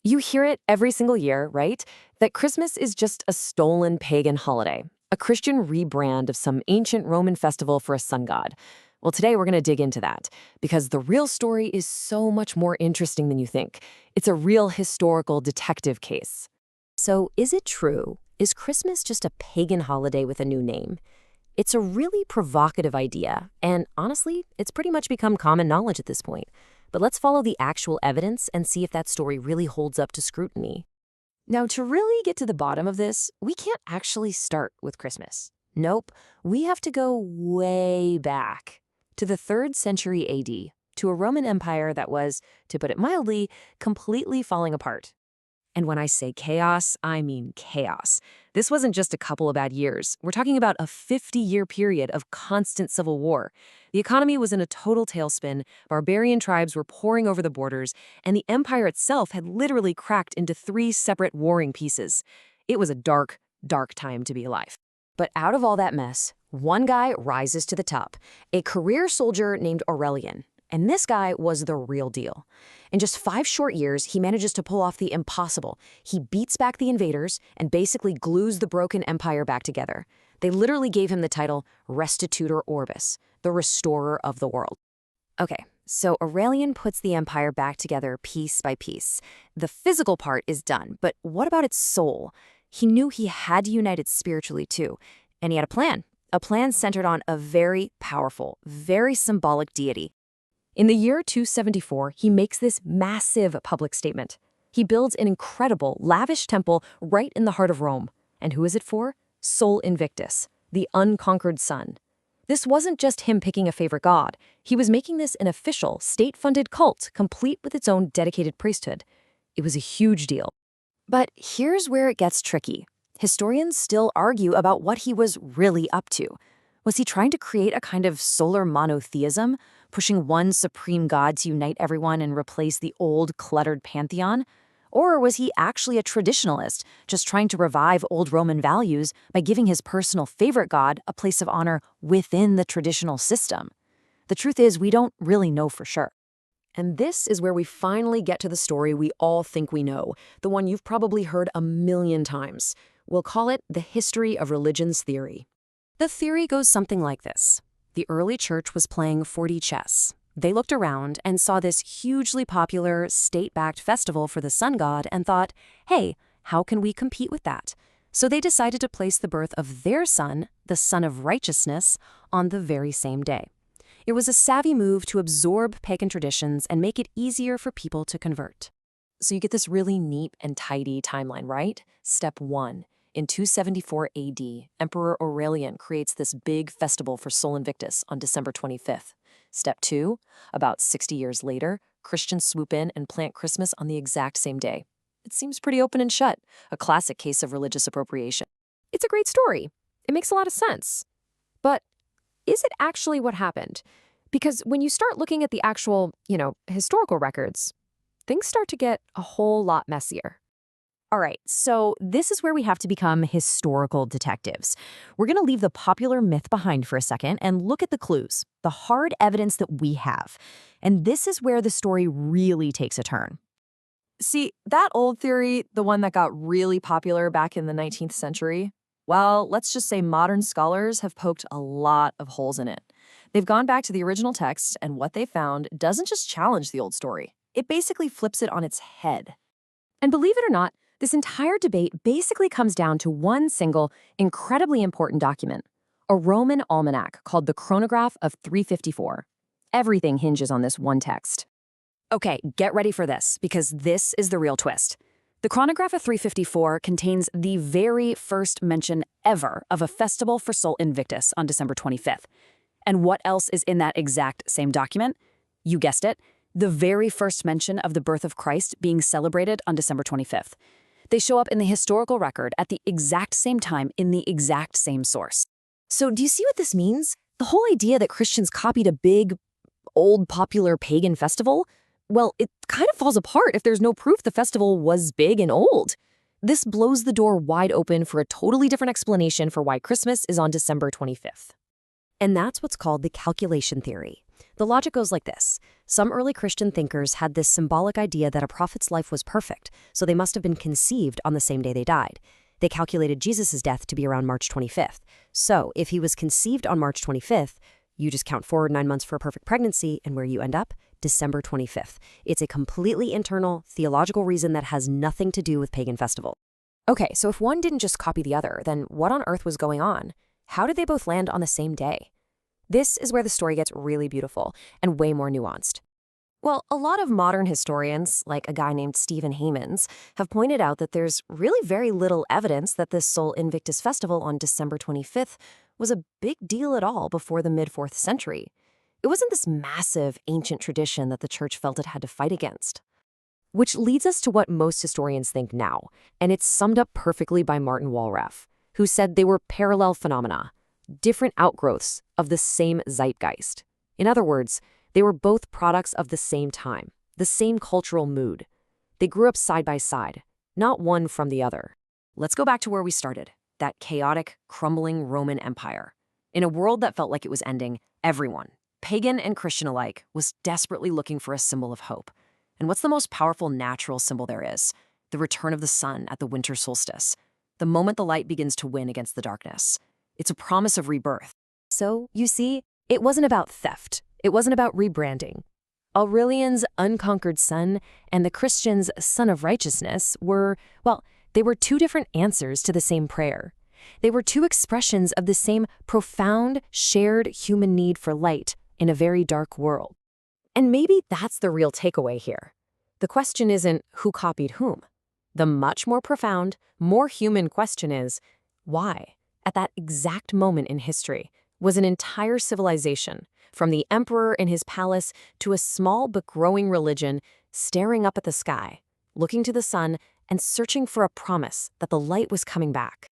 You hear it every single year, right? That Christmas is just a stolen pagan holiday, a Christian rebrand of some ancient Roman festival for a sun god. Well, today we're going to dig into that because the real story is so much more interesting than you think. It's a real historical detective case. So, is it true? Is Christmas just a pagan holiday with a new name? It's a really provocative idea, and honestly, it's pretty much become common knowledge at this point. But let's follow the actual evidence and see if that story really holds up to scrutiny. Now, to really get to the bottom of this, we can't actually start with Christmas. Nope, we have to go way back to the 3rd century AD, to a Roman Empire that was, to put it mildly, completely falling apart. And when I say chaos, I mean chaos. This wasn't just a couple of bad years. We're talking about a 50-year period of constant civil war. The economy was in a total tailspin, barbarian tribes were pouring over the borders, and the empire itself had literally cracked into 3 separate warring pieces. It was a dark, dark time to be alive. But out of all that mess, one guy rises to the top, a career soldier named Aurelian. And this guy was the real deal. In just 5 short years, he manages to pull off the impossible. He beats back the invaders and basically glues the broken empire back together. They literally gave him the title Restitutor Orbis, the restorer of the world. Okay, so Aurelian puts the empire back together piece by piece. The physical part is done, but what about its soul? He knew he had to unite it spiritually too, and he had a plan centered on a very powerful, very symbolic deity. In the year 274, he makes this massive public statement. He builds an incredible, lavish temple right in the heart of Rome. And who is it for? Sol Invictus, the unconquered sun. This wasn't just him picking a favorite god. He was making this an official, state-funded cult, complete with its own dedicated priesthood. It was a huge deal. But here's where it gets tricky. Historians still argue about what he was really up to. Was he trying to create a kind of solar monotheism, pushing one supreme god to unite everyone and replace the old, cluttered pantheon? Or was he actually a traditionalist, just trying to revive old Roman values by giving his personal favorite god a place of honor within the traditional system? The truth is, we don't really know for sure. And this is where we finally get to the story we all think we know, the one you've probably heard a million times. We'll call it the history of religions theory. The theory goes something like this. The early church was playing 4D chess. They looked around and saw this hugely popular, state-backed festival for the sun god and thought, hey, how can we compete with that? So they decided to place the birth of their son, the son of righteousness, on the very same day. It was a savvy move to absorb pagan traditions and make it easier for people to convert. So you get this really neat and tidy timeline, right? Step 1. In 274 AD, Emperor Aurelian creates this big festival for Sol Invictus on December 25th. Step 2, about 60 years later, Christians swoop in and plant Christmas on the exact same day. It seems pretty open and shut, a classic case of religious appropriation. It's a great story. It makes a lot of sense. But is it actually what happened? Because when you start looking at the actual, historical records, things start to get a whole lot messier. All right, so this is where we have to become historical detectives. We're going to leave the popular myth behind for a second and look at the clues, the hard evidence that we have. And this is where the story really takes a turn. See, that old theory, the one that got really popular back in the 19th century, well, let's just say modern scholars have poked a lot of holes in it. They've gone back to the original text, and what they found doesn't just challenge the old story. It basically flips it on its head. And believe it or not, this entire debate basically comes down to one single, incredibly important document, a Roman almanac called the Chronograph of 354. Everything hinges on this one text. Okay, get ready for this, because this is the real twist. The Chronograph of 354 contains the very first mention ever of a festival for Sol Invictus on December 25th. And what else is in that exact same document? You guessed it, the very first mention of the birth of Christ being celebrated on December 25th. They show up in the historical record at the exact same time in the exact same source. So do you see what this means? The whole idea that Christians copied a big, old, popular pagan festival? Well, it kind of falls apart if there's no proof the festival was big and old. This blows the door wide open for a totally different explanation for why Christmas is on December 25th. And that's what's called the calculation theory. The logic goes like this. Some early Christian thinkers had this symbolic idea that a prophet's life was perfect, so they must have been conceived on the same day they died. They calculated Jesus' death to be around March 25th. So if he was conceived on March 25th, you just count forward 9 months for a perfect pregnancy, and where you end up? December 25th. It's a completely internal, theological reason that has nothing to do with pagan festival. Okay, so if one didn't just copy the other, then what on earth was going on? How did they both land on the same day? This is where the story gets really beautiful and way more nuanced. Well, a lot of modern historians, like a guy named Stephen Hamans, have pointed out that there's really very little evidence that this Sol Invictus festival on December 25th was a big deal at all before the mid-4th century. It wasn't this massive ancient tradition that the church felt it had to fight against. Which leads us to what most historians think now, and it's summed up perfectly by Martin Wallraff, who said they were parallel phenomena, different outgrowths of the same zeitgeist. In other words, they were both products of the same time, the same cultural mood. They grew up side by side, not one from the other. Let's go back to where we started, that chaotic, crumbling Roman Empire. In a world that felt like it was ending, everyone, pagan and Christian alike, was desperately looking for a symbol of hope. And what's the most powerful natural symbol there is? The return of the sun at the winter solstice, the moment the light begins to win against the darkness. It's a promise of rebirth. So, you see, it wasn't about theft. It wasn't about rebranding. Aurelian's unconquered sun and the Christian's sun of righteousness were, well, they were two different answers to the same prayer. They were two expressions of the same profound, shared human need for light in a very dark world. And maybe that's the real takeaway here. The question isn't who copied whom. The much more profound, more human question is, why? At that exact moment in history, was an entire civilization, from the emperor in his palace to a small but growing religion, staring up at the sky, looking to the sun, and searching for a promise that the light was coming back.